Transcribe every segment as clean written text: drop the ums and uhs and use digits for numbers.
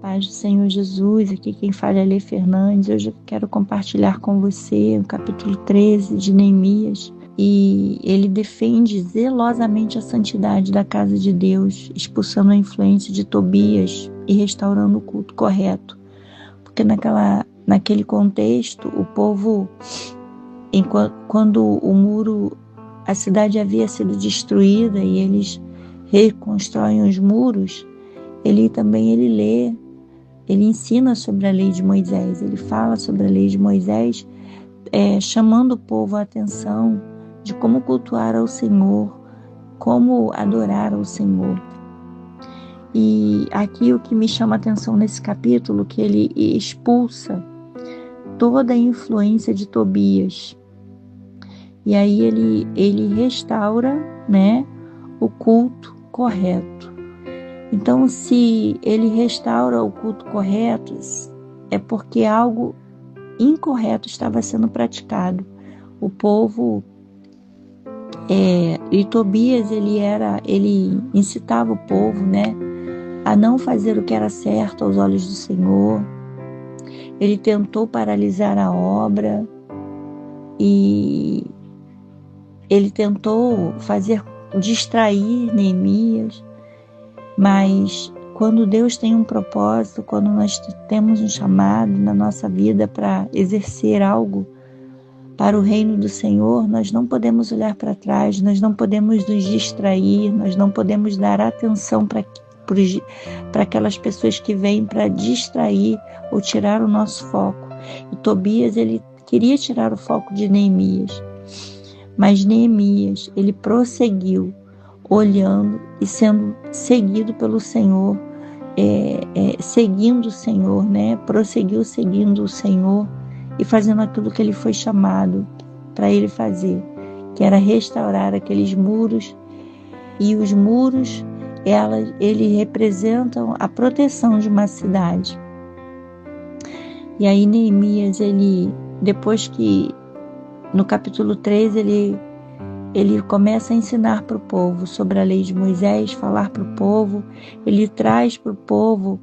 paz do Senhor Jesus. Aqui quem fala é Lê Fernandes. Hoje eu quero compartilhar com você o capítulo 13 de Neemias. E ele defende zelosamente a santidade da casa de Deus, expulsando a influência de Tobias e restaurando o culto correto. Porque naquele contexto, o povo, quando o muro, a cidade havia sido destruída e eles reconstroem os muros, ele ensina sobre a lei de Moisés, ele fala sobre a lei de Moisés, chamando o povo a atenção de como cultuar ao Senhor, como adorar ao Senhor. E aqui o que me chama a atenção nesse capítulo, que ele expulsa toda a influência de Tobias. E aí ele restaura, né, o culto correto. Então, se ele restaura o culto correto, é porque algo incorreto estava sendo praticado. O povo, e Tobias, ele incitava o povo, né, a não fazer o que era certo aos olhos do Senhor. Ele tentou paralisar a obra e ele tentou distrair Neemias. Mas quando Deus tem um propósito, quando nós temos um chamado na nossa vida para exercer algo para o reino do Senhor, nós não podemos olhar para trás, nós não podemos nos distrair, nós não podemos dar atenção para aquelas pessoas que vêm para distrair ou tirar o nosso foco. E Tobias, ele queria tirar o foco de Neemias, mas Neemias, ele prosseguiu olhando e sendo seguido pelo Senhor, seguindo o Senhor, né? Prosseguiu seguindo o Senhor e fazendo aquilo que ele foi chamado para ele fazer, que era restaurar aqueles muros. E os muros, eles representam a proteção de uma cidade. E aí Neemias, depois que no capítulo 3 ele começa a ensinar para o povo sobre a lei de Moisés, falar para o povo, ele traz para o povo,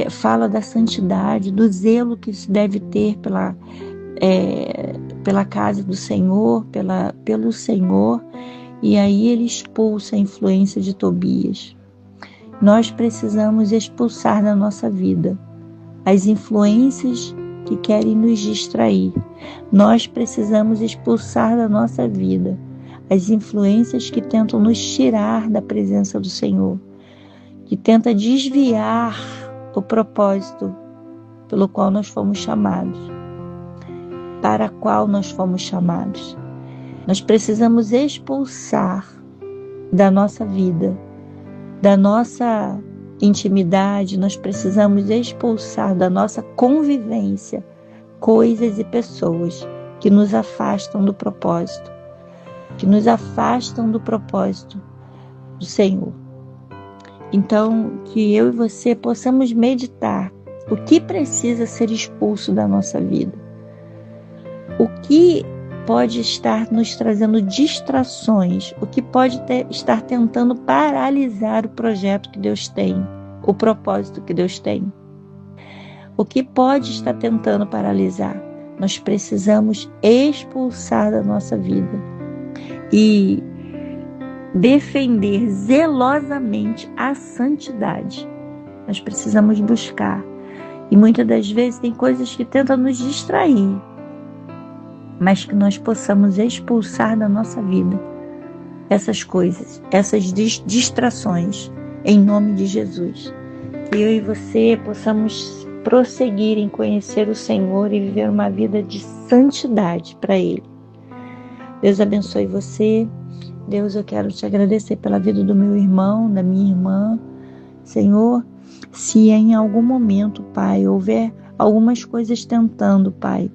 fala da santidade, do zelo que se deve ter pela casa do Senhor, pelo Senhor, e aí ele expulsa a influência de Tobias. Nós precisamos expulsar da nossa vida as influências que querem nos distrair. Nós precisamos expulsar da nossa vida as influências que tentam nos tirar da presença do Senhor, que tenta desviar o propósito pelo qual nós fomos chamados, para qual nós fomos chamados. Nós precisamos expulsar da nossa vida, da nossa intimidade, nós precisamos expulsar da nossa convivência coisas e pessoas que nos afastam do propósito, que nos afastam do propósito do Senhor. Então, que eu e você possamos meditar o que precisa ser expulso da nossa vida, o que pode estar nos trazendo distrações, o que pode estar tentando paralisar o projeto que Deus tem, o propósito que Deus tem. O que pode estar tentando paralisar? Nós precisamos expulsar da nossa vida e defender zelosamente a santidade. Nós precisamos buscar. E muitas das vezes tem coisas que tentam nos distrair, mas que nós possamos expulsar da nossa vida essas coisas, essas distrações, em nome de Jesus. Que eu e você possamos prosseguir em conhecer o Senhor e viver uma vida de santidade para Ele. Deus abençoe você. Deus, eu quero te agradecer pela vida do meu irmão, da minha irmã. Senhor, se em algum momento, Pai, houver algumas coisas tentando, Pai,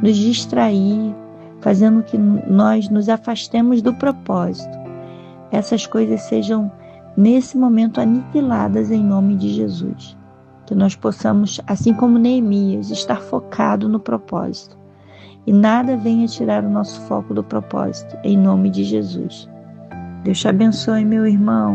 nos distrair, fazendo que nós nos afastemos do propósito, essas coisas sejam, nesse momento, aniquiladas em nome de Jesus. Que nós possamos, assim como Neemias, estar focado no propósito. E nada venha tirar o nosso foco do propósito, em nome de Jesus. Deus te abençoe, meu irmão.